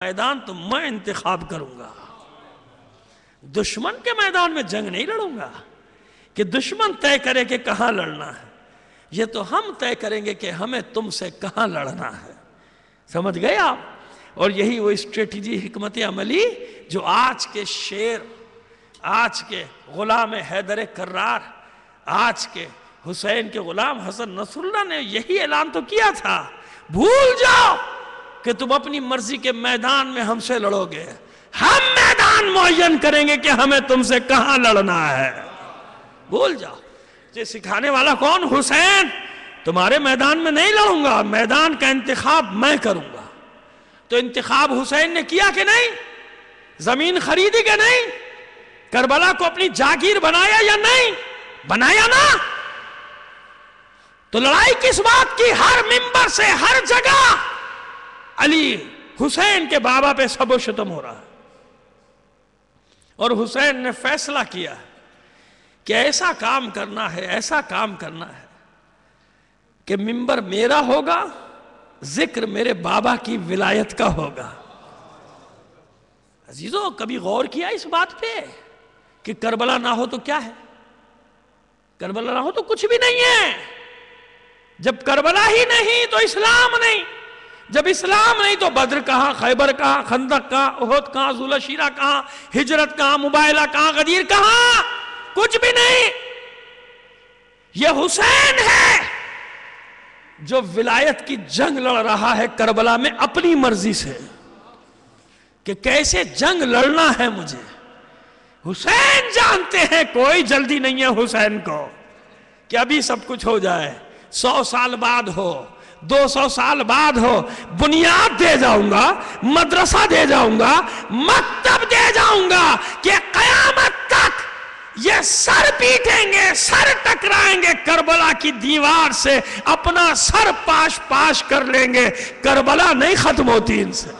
میدان تو میں انتخاب کروں گا، دشمن کے میدان میں جنگ نہیں لڑوں گا کہ دشمن طے کرے کہ کہاں لڑنا ہے، یہ تو ہم طے کریں گے کہ ہمیں تم سے کہاں لڑنا ہے۔ سمجھ گئے آپ؟ اور یہی وہ اسٹریٹجی، حکمت عملی جو آج کے شیر، آج کے غلام حیدر کرار، آج کے حسین کے غلام حسن نصر اللہ نے یہی اعلان تو کیا تھا، بھول جاؤ کہ تم اپنی مرضی کے میدان میں ہم سے لڑو گے، ہم میدان معین کریں گے کہ ہمیں تم سے کہاں لڑنا ہے۔ بھول جاؤ۔ یہ سکھانے والا کون؟ حسین۔ تمہارے میدان میں نہیں لڑوں گا، میدان کا انتخاب میں کروں گا۔ تو انتخاب حسین نے کیا کہ نہیں؟ زمین خریدی کہ نہیں؟ کربلا کو اپنی جاگیر بنایا یا نہیں؟ بنایا نا؟ تو لڑائی کس بات کی؟ ہر منبر سے، ہر جگہ علی حسین کے بابا پہ سب و شتم ہو رہا ہے، اور حسین نے فیصلہ کیا کہ ایسا کام کرنا ہے، ایسا کام کرنا ہے کہ منبر میرا ہوگا، ذکر میرے بابا کی ولایت کا ہوگا۔ عزیزو، کبھی غور کیا اس بات پہ کہ کربلا نہ ہو تو کیا ہے؟ کربلا نہ ہو تو کچھ بھی نہیں ہے۔ جب کربلا ہی نہیں تو اسلام نہیں، جب اسلام نہیں تو بدر کہاں، خیبر کہاں، خندق کہاں، احد کہاں، ذو الشیرہ کہاں، ہجرت کہاں، مبائلہ کہاں، غدیر کہاں؟ کچھ بھی نہیں۔ یہ حسین ہے جو ولایت کی جنگ لڑ رہا ہے کربلا میں اپنی مرضی سے، کہ کیسے جنگ لڑنا ہے مجھے۔ حسین جانتے ہیں کوئی جلدی نہیں ہے حسین کو کہ ابھی سب کچھ ہو جائے، 100 سال بعد ہو، 200 سال بعد ہو، بنیاد دے جاؤں گا، مدرسہ دے جاؤں گا، مکتب دے جاؤں گا کہ قیامت تک یہ سر پیٹیں گے، سر ٹکرائیں گے کربلا کی دیوار سے، اپنا سر پاش پاش کر لیں گے، کربلا نہیں ختم ہوتی ان سے۔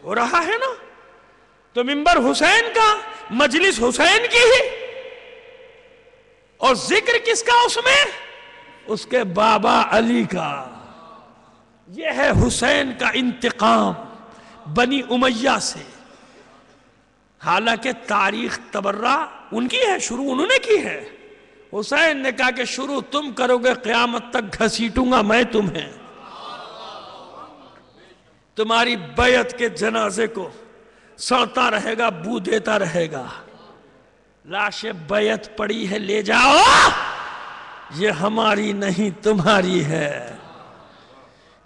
ہو رہا ہے نا؟ تو منبر حسین کا، مجلس حسین کی ہی، اور ذکر کس کا اس میں؟ اس کے بابا علی کا۔ یہ ہے حسین کا انتقام بنی امیہ سے۔ حالانکہ تاریخ تبرہ ان کی ہے، شروع انہوں نے کی ہے۔ حسین نے کہا کہ شروع تم کرو گے، قیامت تک گھسیٹوں گا میں تمہیں، تمہاری بیعت کے جنازے کو سڑتا رہے گا، بو دیتا رہے گا۔ لاش بیعت پڑی ہے لے جاؤ، یہ ہماری نہیں تمہاری ہے۔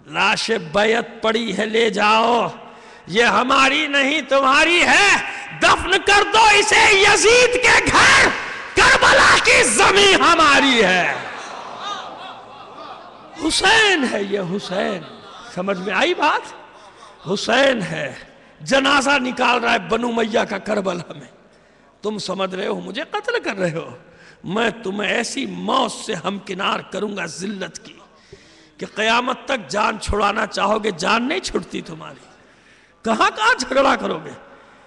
لاش بیعت پڑی ہے لے جاؤ، یہ ہماری نہیں تمہاری ہے، دفن کر دو اسے یزید کے گھر، کربلا کی زمین ہماری ہے۔ حسین ہے یہ، حسین۔ سمجھ میں آئی بات؟ حسین ہے، جنازہ نکال رہا ہے بنو امیہ کا کربلا میں۔ تم سمجھ رہے ہو مجھے قتل کر رہے ہو، میں تمہیں ایسی موت سے ہمکنار کروں گا ذلت کی کہ قیامت تک جان چھڑانا چاہو گے جان نہیں چھڑتی تمہاری۔ کہاں کہاں جھگڑا کرو گے؟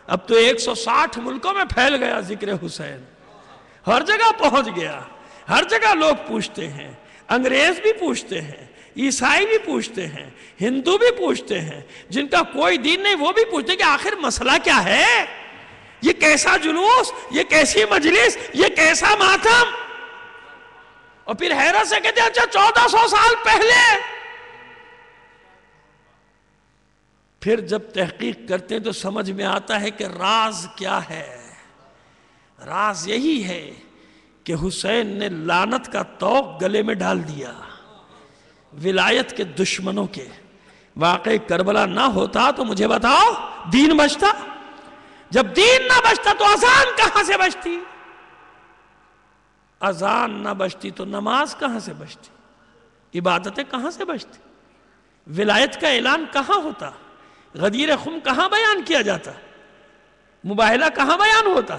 اب تو 160 ملکوں میں پھیل گیا ذکر حسین، ہر جگہ پہنچ گیا، ہر جگہ لوگ پوچھتے ہیں، انگریز بھی پوچھتے ہیں، عیسائی بھی پوچھتے ہیں، ہندو بھی پوچھتے ہیں، جن کا کوئی دین نہیں وہ بھی پوچھتے ہیں کہ آخر مسئلہ کیا ہے؟ یہ کیسا جلوس، یہ کیسی مجلس، یہ کیسا ماتم؟ اور پھر حیرت سے کہتے ہیں اچھا 1400 سال پہلے۔ پھر جب تحقیق کرتے ہیں تو سمجھ میں آتا ہے کہ راز کیا ہے۔ راز یہی ہے کہ حسین نے لعنت کا طوق گلے میں ڈال دیا ولایت کے دشمنوں کے۔ واقعی کربلا نہ ہوتا تو مجھے بتاؤ دین بچتا؟ جب دین نہ بچتا تو اذان کہاں سے بچتی؟ اذان نہ بچتی تو نماز کہاں سے بچتی؟ عبادتیں کہاں سے بچتی؟ ولایت کا اعلان کہاں ہوتا؟ غدیر خم کہاں بیان کیا جاتا؟ مباہلہ کہاں بیان ہوتا؟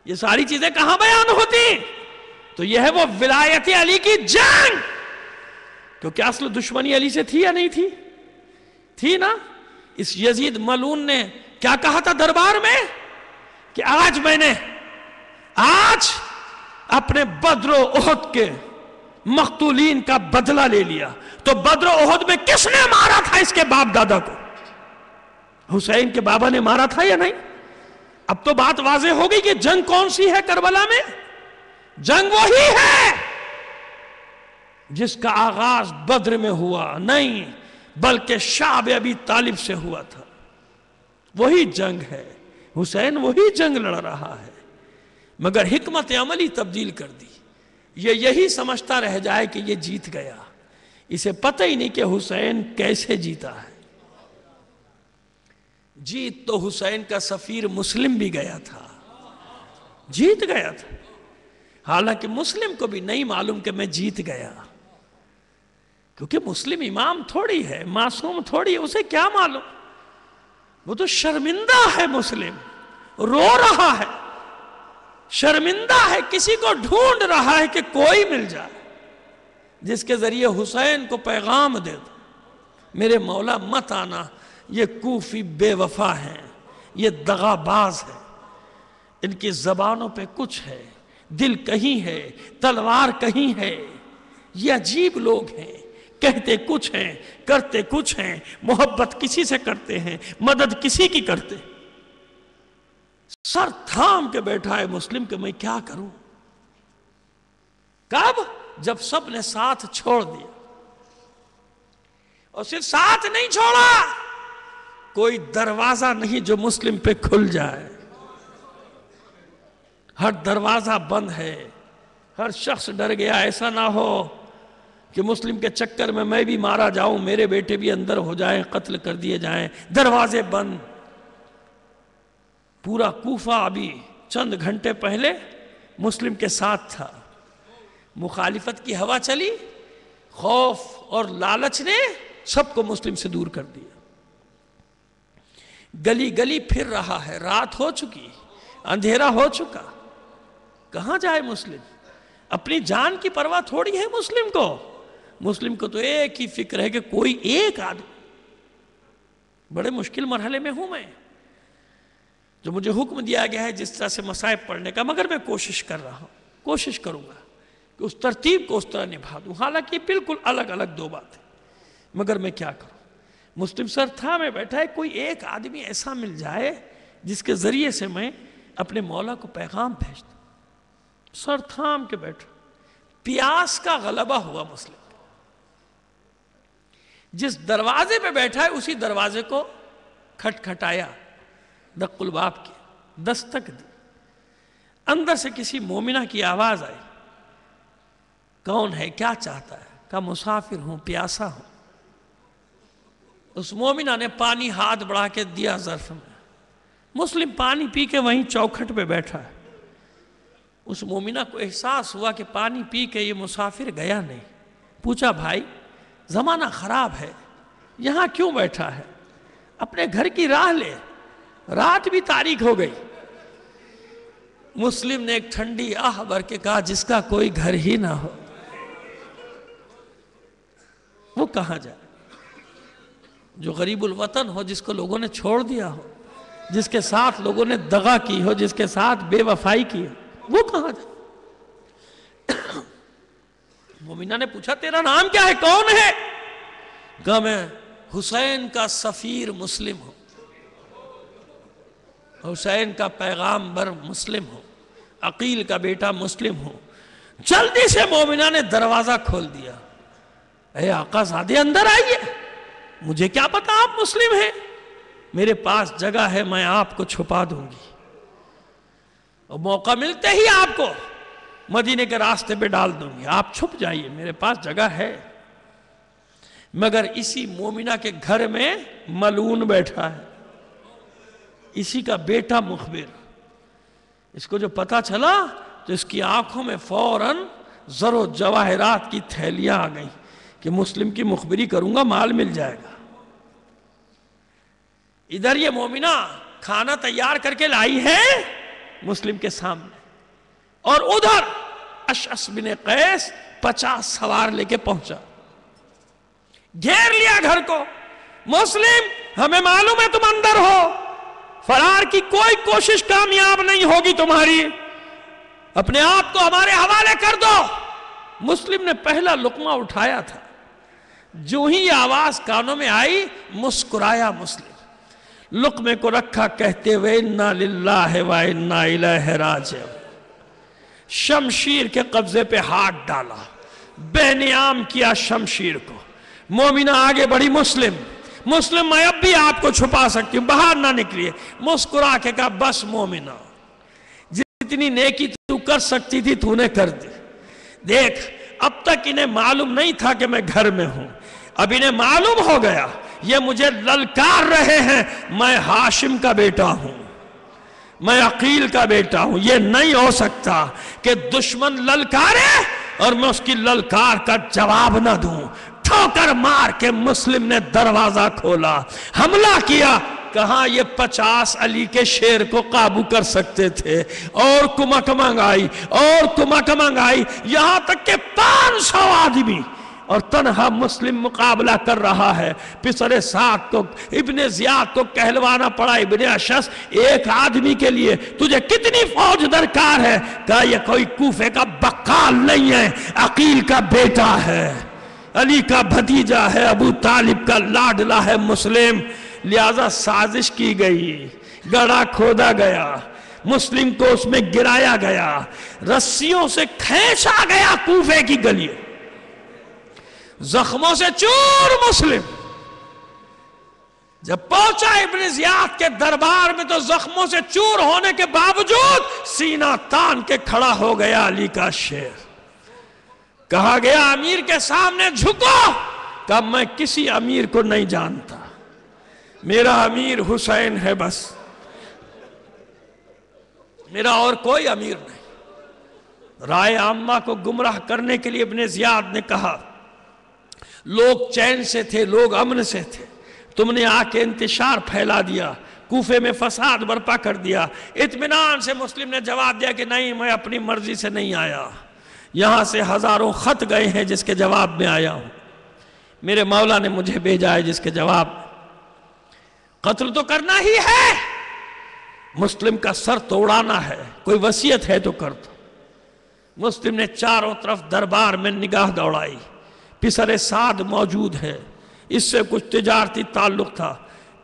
یہ ساری چیزیں کہاں بیان ہوتی؟ تو یہ ہے وہ ولایت علی کی جنگ، کیونکہ اصل دشمنی علی سے تھی یا نہیں تھی؟ تھی نا۔ اس یزید ملعون نے کیا کہا تھا دربار میں کہ آج میں نے اپنے بدر و احد کے مقتولین کا بدلہ لے لیا۔ تو بدر و احد میں کس نے مارا تھا اس کے باپ دادا کو؟ حسین کے بابا نے مارا تھا یا نہیں؟ اب تو بات واضح ہو گئی کہ جنگ کون سی ہے کربلا میں؟ جنگ وہی ہے جس کا آغاز بدر میں ہوا نہیں، بلکہ شعب ابی طالب سے ہوا تھا۔ وہی جنگ ہے، حسین وہی جنگ لڑ رہا ہے، مگر حکمت عملی تبدیل کر دی۔ یہ یہی سمجھتا رہ جائے کہ یہ جیت گیا، اسے پتہ ہی نہیں کہ حسین کیسے جیتا ہے۔ جیت تو حسین کا سفیر مسلم بھی گیا تھا، جیت گیا تھا، حالانکہ مسلم کو بھی نہیں معلوم کہ میں جیت گیا، کیونکہ مسلم امام تھوڑی ہے، معصوم تھوڑی ہے، اسے کیا معلوم؟ وہ تو شرمندہ ہے، مسلم رو رہا ہے، شرمندہ ہے، کسی کو ڈھونڈ رہا ہے کہ کوئی مل جائے جس کے ذریعے حسین کو پیغام دے دو، میرے مولا مت آنا، یہ کوفی بے وفا ہیں، یہ دغا باز ہیں، ان کی زبانوں پہ کچھ ہے، دل کہیں ہے، تلوار کہیں ہے، یہ عجیب لوگ ہیں، کہتے کچھ ہیں، کرتے کچھ ہیں، محبت کسی سے کرتے ہیں، مدد کسی کی کرتے۔ سر تھام کے بیٹھا ہے مسلم کہ میں کیا کروں؟ کب؟ جب سب نے ساتھ چھوڑ دیا، اور صرف ساتھ نہیں چھوڑا، کوئی دروازہ نہیں جو مسلم پہ کھل جائے، ہر دروازہ بند ہے، ہر شخص ڈر گیا ایسا نہ ہو کہ مسلم کے چکر میں بھی مارا جاؤں، میرے بیٹے بھی اندر ہو جائیں، قتل کر دیے جائیں، دروازے بند۔ پورا کوفہ ابھی چند گھنٹے پہلے مسلم کے ساتھ تھا، مخالفت کی ہوا چلی، خوف اور لالچ نے سب کو مسلم سے دور کر دیا۔ گلی گلی پھر رہا ہے، رات ہو چکی، اندھیرا ہو چکا، کہاں جائے مسلم؟ اپنی جان کی پرواہ تھوڑی ہے مسلم کو، مسلم کو تو ایک ہی فکر ہے کہ کوئی ایک آدمی۔ بڑے مشکل مرحلے میں ہوں میں، جو مجھے حکم دیا گیا ہے جس طرح سے مصائب پڑھنے کا، مگر میں کوشش کر رہا ہوں، کوشش کروں گا کہ اس ترتیب کو اس طرح نبھا دوں، حالانکہ بالکل الگ الگ دو باتیں، مگر میں کیا کروں؟ مسلم سر تھا میں بیٹھا ہے، کوئی ایک آدمی ایسا مل جائے جس کے ذریعے سے میں اپنے مولا کو پیغام بھیج دوں۔ سر تھام کے بیٹھا، پیاس کا غلبہ ہوا مسلم، جس دروازے پہ بیٹھا ہے اسی دروازے کو کھٹکھٹایا، دق الباب کی دستک دی، اندر سے کسی مومنہ کی آواز آئی، کون ہے، کیا چاہتا ہے؟ کہا مسافر ہوں، پیاسا ہوں۔ اس مومنہ نے پانی ہاتھ بڑھا کے دیا ظرف میں، مسلم پانی پی کے وہیں چوکھٹ پہ بیٹھا ہے۔ اس مومنہ کو احساس ہوا کہ پانی پی کے یہ مسافر گیا نہیں، پوچھا بھائی زمانہ خراب ہے، یہاں کیوں بیٹھا ہے؟ اپنے گھر کی راہ لے، رات بھی تاریک ہو گئی۔ مسلم نے ایک ٹھنڈی آہ بھر کے کہا جس کا کوئی گھر ہی نہ ہو وہ کہاں جائے؟ جو غریب الوطن ہو، جس کو لوگوں نے چھوڑ دیا ہو، جس کے ساتھ لوگوں نے دغا کی ہو، جس کے ساتھ بے وفائی کی ہو، وہ کہاں جائے؟ مومنہ نے پوچھا تیرا نام کیا ہے، کون ہے؟ کہا میں حسین کا سفیر مسلم ہوں، حسین کا پیغام بر مسلم ہوں، عقیل کا بیٹا مسلم ہوں۔ جلدی سے مومنہ نے دروازہ کھول دیا، اے آقا زادے اندر آئیے، مجھے کیا پتا آپ مسلم ہیں، میرے پاس جگہ ہے، میں آپ کو چھپا دوں گی، اور موقع ملتے ہی آپ کو مدینے کے راستے پہ ڈال دوں گی، آپ چھپ جائیے، میرے پاس جگہ ہے۔ مگر اسی مومنہ کے گھر میں ملعون بیٹھا ہے، اسی کا بیٹا مخبر، اس کو جو پتا چلا تو اس کی آنکھوں میں فوراً زر و جواہرات کی تھیلیاں آ گئیں کہ مسلم کی مخبری کروں گا، مال مل جائے گا۔ ادھر یہ مومنہ کھانا تیار کر کے لائی ہے مسلم کے سامنے، اور ادھر اشعث بن قیس 50 سوار لے کے پہنچا، گھیر لیا گھر کو۔ مسلم ہمیں معلوم ہے تم اندر ہو، فرار کی کوئی کوشش کامیاب نہیں ہوگی تمہاری، اپنے آپ کو ہمارے حوالے کر دو۔ مسلم نے پہلا لقمہ اٹھایا تھا، جو ہی یہ آواز کانوں میں آئی مسکرایا مسلم، لقمے کو رکھا کہتے ہوئے انا للہ و انا الیہ راجعون، شمشیر کے قبضے پہ ہاتھ ڈالا، بے نیام کیا شمشیر کو۔ مومنہ آگے بڑھی، مسلم میں اب بھی آپ کو چھپا سکتی ہوں، باہر نہ نکلیے۔ مسکرا کے کہا بس مومنہ، جتنی نیکی تو کر سکتی تھی تو نے کر دی۔ دیکھ اب تک انہیں معلوم نہیں تھا کہ میں گھر میں ہوں، اب انہیں معلوم ہو گیا، یہ مجھے للکار رہے ہیں، میں ہاشم کا بیٹا ہوں، میں عقیل کا بیٹا ہوں۔ یہ نہیں ہو سکتا کہ دشمن للکارے اور میں اس کی للکار کا جواب نہ دوں۔ ٹھوکر مار کے مسلم نے دروازہ کھولا، حملہ کیا۔ کہاں یہ 50 علی کے شیر کو قابو کر سکتے تھے، اور کمک منگائی، یہاں تک کہ 500 آدمی اور تنہا مسلم مقابلہ کر رہا ہے۔ پسر سعد کو، ابن زیاد کو کہلوانا پڑا، ابن اشعث، ایک آدمی کے لیے تجھے کتنی فوج درکار ہے؟ کہا یہ کوئی کوفے کا بقال نہیں ہے، عقیل کا بیٹا ہے، علی کا بھتیجا ہے، ابو طالب کا لاڈلا ہے مسلم۔ لہذا سازش کی گئی، گڑھا کھودا گیا، مسلم کو اس میں گرایا گیا، رسیوں سے کھینچا گیا کوفے کی گلیوں، زخموں سے چور مسلم۔ جب پہنچا ابن زیاد کے دربار میں تو زخموں سے چور ہونے کے باوجود سینہ تان کے کھڑا ہو گیا علی کا شیر۔ کہا گیا امیر کے سامنے جھکو، کہا میں کسی امیر کو نہیں جانتا، میرا امیر حسین ہے، بس میرا اور کوئی امیر نہیں۔ رائے عامہ کو گمراہ کرنے کے لیے ابن زیاد نے کہا لوگ چین سے تھے، لوگ امن سے تھے، تم نے آ کے انتشار پھیلا دیا، کوفے میں فساد برپا کر دیا۔ اطمینان سے مسلم نے جواب دیا کہ نہیں، میں اپنی مرضی سے نہیں آیا، یہاں سے ہزاروں خط گئے ہیں جس کے جواب میں آیا ہوں، میرے مولا نے مجھے بھیجا ہے جس کے جواب میں قتل تو کرنا ہی ہے، مسلم کا سر توڑانا ہے، کوئی وصیت ہے تو کر دو۔ مسلم نے چاروں طرف دربار میں نگاہ دوڑائی، پسر سعد موجود ہے، اس سے کچھ تجارتی تعلق تھا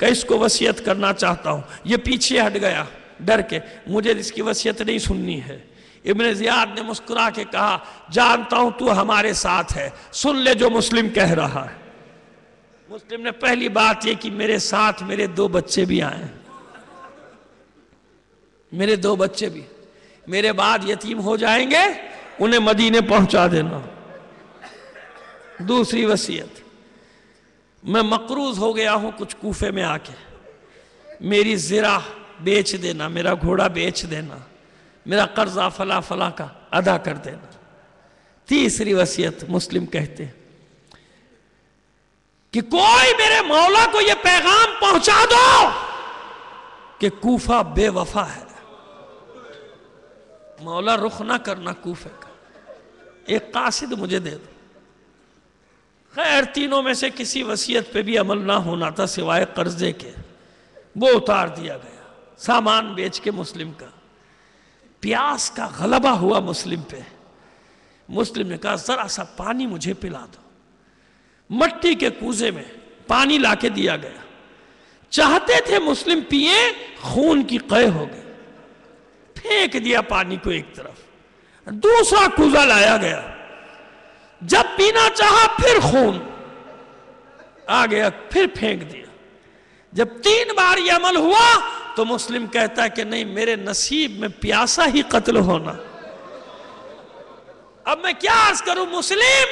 کہ اس کو وصیت کرنا چاہتا ہوں، یہ پیچھے ہٹ گیا ڈر کے، مجھے اس کی وصیت نہیں سننی ہے۔ ابن زیاد نے مسکرا کے کہا جانتا ہوں تو ہمارے ساتھ ہے، سن لے جو مسلم کہہ رہا ہے۔ مسلم نے پہلی بات یہ کہ میرے ساتھ میرے 2 بچے بھی آئے، میرے 2 بچے بھی میرے بعد یتیم ہو جائیں گے، انہیں مدینے پہنچا دینا۔ دوسری وصیت، میں مقروض ہو گیا ہوں کچھ کوفے میں آ کے، میری زرہ بیچ دینا، میرا گھوڑا بیچ دینا، میرا قرضہ فلاں فلاں کا ادا کر دینا۔ تیسری وصیت مسلم کہتے ہیں کہ کوئی میرے مولا کو یہ پیغام پہنچا دو کہ کوفہ بے وفا ہے، مولا رخ نہ کرنا کوفے کا، ایک قاصد مجھے دے دو۔ خیر تینوں میں سے کسی وصیت پہ بھی عمل نہ ہونا تھا سوائے قرضے کے، وہ اتار دیا گیا، سامان بیچ کے مسلم کا۔ پیاس کا غلبہ ہوا مسلم پہ، مسلم نے کہا ذرا سا پانی مجھے پلا دو۔ مٹی کے کوزے میں پانی لا کے دیا گیا، چاہتے تھے مسلم پیئے، خون کی قے ہو گئی، پھینک دیا پانی کو ایک طرف، دوسرا کوزہ لایا گیا، جب پینا چاہا پھر خون آ گیا، پھر پھینک دیا۔ جب 3 بار یہ عمل ہوا تو مسلم کہتا ہے کہ نہیں، میرے نصیب میں پیاسا ہی قتل ہونا۔ اب میں کیا عرض کروں، مسلم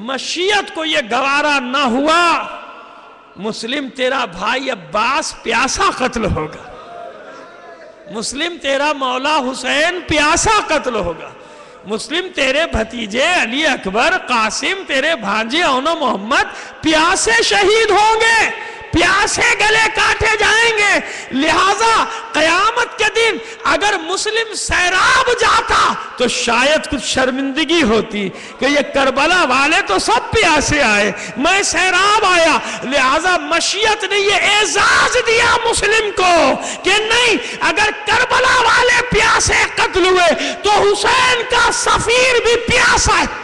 مشیت کو یہ گوارا نہ ہوا، مسلم تیرا بھائی عباس پیاسا قتل ہوگا، مسلم تیرا مولا حسین پیاسا قتل ہوگا، مسلم تیرے بھتیجے علی اکبر قاسم، تیرے بھانجے اونو محمد پیاسے شہید ہوں گے، پیاسے گلے کاٹے جائیں گے۔ لہٰذا قیامت کے دن اگر مسلم سیراب جاتا تو شاید کچھ شرمندگی ہوتی کہ یہ کربلا والے تو سب پیاسے آئے، میں سیراب آیا۔ لہٰذا مشیت نے یہ اعزاز دیا مسلم کو کہ نہیں، اگر کربلا والے پیاسے قتل ہوئے تو حسین کا سفیر بھی پیاسا ہے۔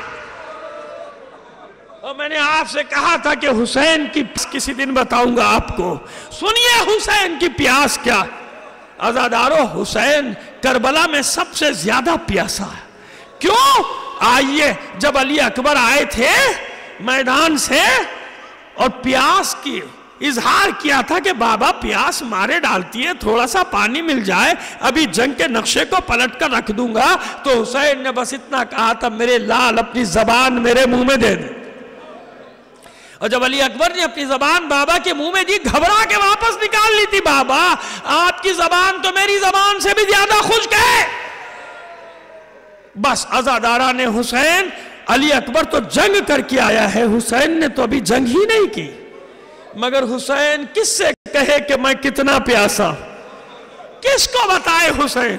اور میں نے آپ سے کہا تھا کہ حسین کی کسی دن بتاؤں گا آپ کو. سنیے حسین کی پیاس کیا. عزادارو حسین کربلا میں سب سے زیادہ پیاسا ہے. کیوں؟ آئیے جب علی اکبر آئے تھے میدان سے اور پیاس کی اظہار کیا تھا کہ بابا پیاس مارے ڈالتی ہے, تھوڑا سا پانی مل جائے, ابھی جنگ کے نقشے کو پلٹ کر رکھ دوں گا, تو حسین نے بس اتنا کہا تھا میرے لال اپنی زبان میرے منہ میں دے دے. اور جب علی اکبر نے اپنی زبان بابا کے منہ میں دی, گھبرا کے واپس نکال لی تھی. بابا آپ کی زبان تو میری زبان سے بھی زیادہ خشک ہے. بس عزادارہ نے حسین, علی اکبر تو جنگ کر کے آیا ہے, حسین نے تو ابھی جنگ ہی نہیں کی, مگر حسین کس سے کہے کہ میں کتنا پیاسا, کس کو بتائے حسین.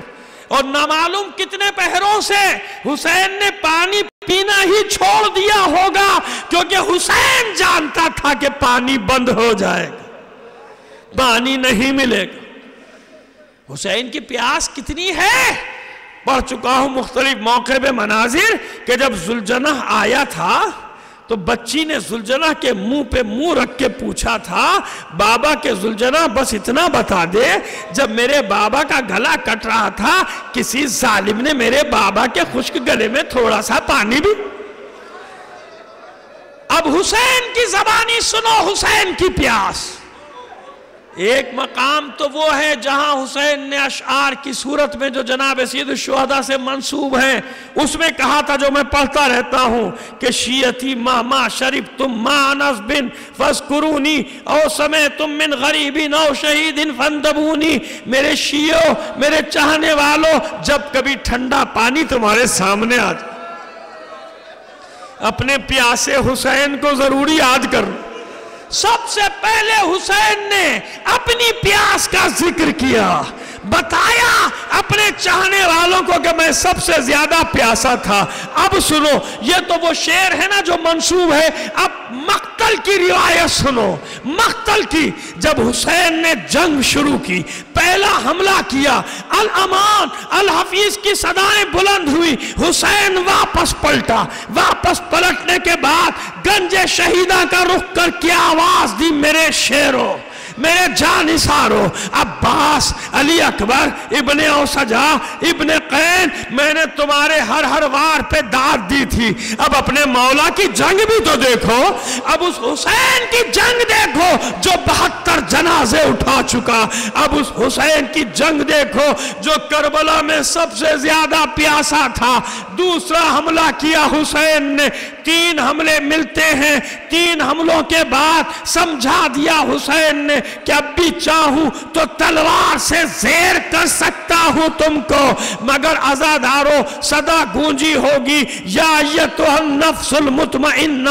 اور نامعلوم کتنے پہروں سے حسین نے پانی پینا ہی چھوڑ دیا ہوگا, کیونکہ حسین جانتا تھا کہ پانی بند ہو جائے گا, پانی نہیں ملے گا. حسین کی پیاس کتنی ہے پڑھ چکا ہوں مختلف موقع پہ مناظر, کہ جب ذوالجنہ آیا تھا تو بچی نے ذوالجنہ کے منہ پہ منہ رکھ کے پوچھا تھا, بابا کے ذوالجنہ بس اتنا بتا دے, جب میرے بابا کا گلا کٹ رہا تھا کسی ظالم نے میرے بابا کے خشک گلے میں تھوڑا سا پانی بھی. اب حسین کی زبانی سنو, حسین کی پیاس. ایک مقام تو وہ ہے جہاں حسین نے اشعار کی صورت میں جو جناب سید الشہداء سے منسوب ہیں اس میں کہا تھا, جو میں پڑھتا رہتا ہوں, کہ شیعتی ماما شریف تم مانس بن فذکرونی او سمیتم من غریبین او شہیدن فندبونی. میرے شیعوں, میرے چاہنے والوں, جب کبھی ٹھنڈا پانی تمہارے سامنے آ جائے, اپنے پیاسے حسین کو ضروری یاد کرو. سب سے پہلے حسین نے اپنی پیاس کا ذکر کیا, بتایا اپنے چاہنے والوں کو کہ میں سب سے زیادہ پیاسا تھا. اب سنو, یہ تو وہ شعر ہے نا جو منسوب ہے, اب مقتل کی روایت سنو. مقتل کی, جب حسین نے جنگ شروع کی, پہلا حملہ کیا, الامان الحفیظ کی صدایں بلند ہوئی, حسین واپس پلٹا. واپس پلٹنے کے بعد گنج شہیدہ کا رخ کر کے آواز دی, میرے شیرو, میرے جانثارو, عباس, علی اکبر, ابن اوسجا, ابن قین, میں نے تمہارے ہر وار پہ داد دی تھی, اب اپنے مولا کی جنگ بھی تو دیکھو, اب اس حسین کی جنگ دیکھو جو 72 جنازے اٹھا چکا, اب اس حسین کی جنگ دیکھو جو کربلا میں سب سے زیادہ پیاسا تھا. دوسرا حملہ کیا حسین نے, 3 حملے ملتے ہیں, 3 حملوں کے بعد سمجھا دیا حسین نے کہ اب بھی چاہوں تو تلوار سے زیر کر سکتا ہوں تم کو, مگر عزادارو صدا گونجی ہوگی, یا ایتھا النفس المطمئنہ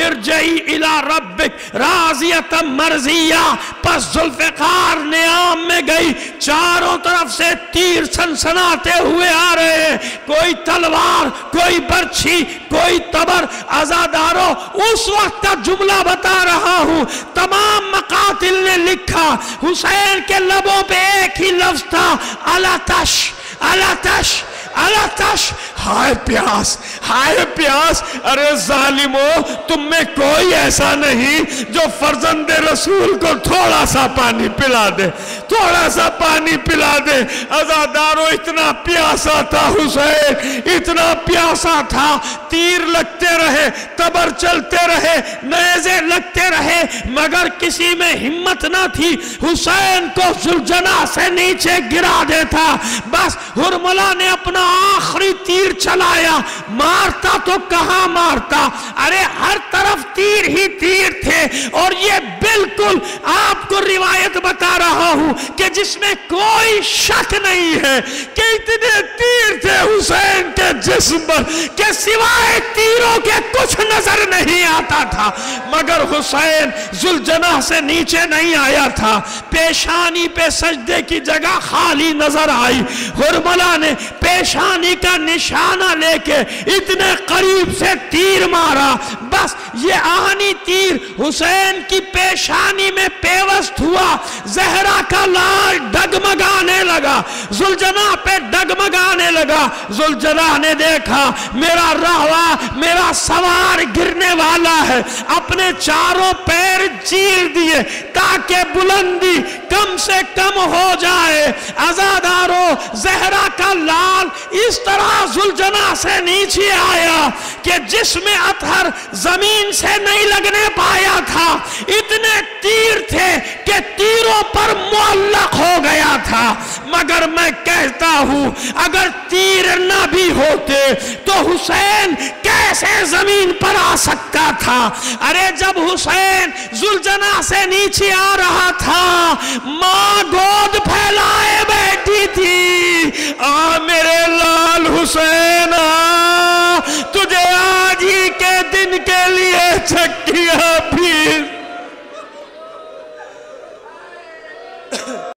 ارجعی الی ربک راضیۃ مرضیہ. پس ذوالفقار نیام میں گئی, چاروں طرف سے تیر سنسناتے ہوئے آ رہے ہیں, کوئی تلوار, کوئی برچھی, کوئی تبر. عزادارو اس وقت کا جملہ بتا رہا ہوں, تمام مقاتل نے لکھا, حسین کے لبوں پہ ایک ہی لفظ تھا, الاتش, الاتش, الاتش. ہائے پیاس, ہائے پیاس. ارے ظالمو, تم میں کوئی ایسا نہیں جو فرزند رسول کو تھوڑا سا پانی پلا دے, تھوڑا سا پانی پلا دے. عزادارو اتنا پیاسا تھا حسین, اتنا پیاسا تھا, تیر لگتے رہے, تبر چلتے رہے, نیزے لگتے رہے, مگر کسی میں ہمت نہ تھی حسین کو ذوالجنہ سے نیچے گرا دیتا. بس ہرملہ نے اپنا آخری تیر چلایا, مارتا تو کہاں مارتا, ارے ہر طرف تیر ہی تیر تھے. اور یہ بالکل آپ کو روایت بتا رہا ہوں کہ جس میں کوئی شک نہیں ہے کہ اتنے تیر تھے حسین کے جسم پر کہ سوائے تیروں کے کچھ نظر نہیں آتا تھا, مگر حسین ذوالجنہ سے نیچے نہیں آیا تھا, پیشانی پہ سجدے کی جگہ خالی نظر آئی. ہرملہ نے پیشانی کا نشانہ لے کے اتنے قریب سے تیر مارا, بس یہ آہنی تیر حسین کی پیشانی میں پیوست ہوا, زہرا کا لال ڈگمگانے لگا، ذوالجناح پہ ڈگمگانے لگا۔ ذوالجناح نے دیکھا میرا راہوا، میرا سوار گرنے والا ہے، اپنے چاروں پیر چیر دیے تاکہ بلندی کم سے کم ہو جائے۔ عزادارو، زہرا کا لال اس طرح ذوالجناح سے نیچے آیا کہ جسم اطہر زمین سے نہیں لگنے پایا تھا، اتنے تیر تھے کہ تیروں پر معلق ہو گیا تھا۔ مگر میں کہتا ہوں اگر تیر نہ بھی ہوتے تو حسین کیسے زمین پر آ سکتا تھا؟ ارے جب حسین ذوالجناح سے نیچے آ رہا تھا، ماں گود پھیلائے بیٹھی تھی۔ آ میرے لال حسین، تجھے آج ہی کے دن کے لیے چکیاں پھیر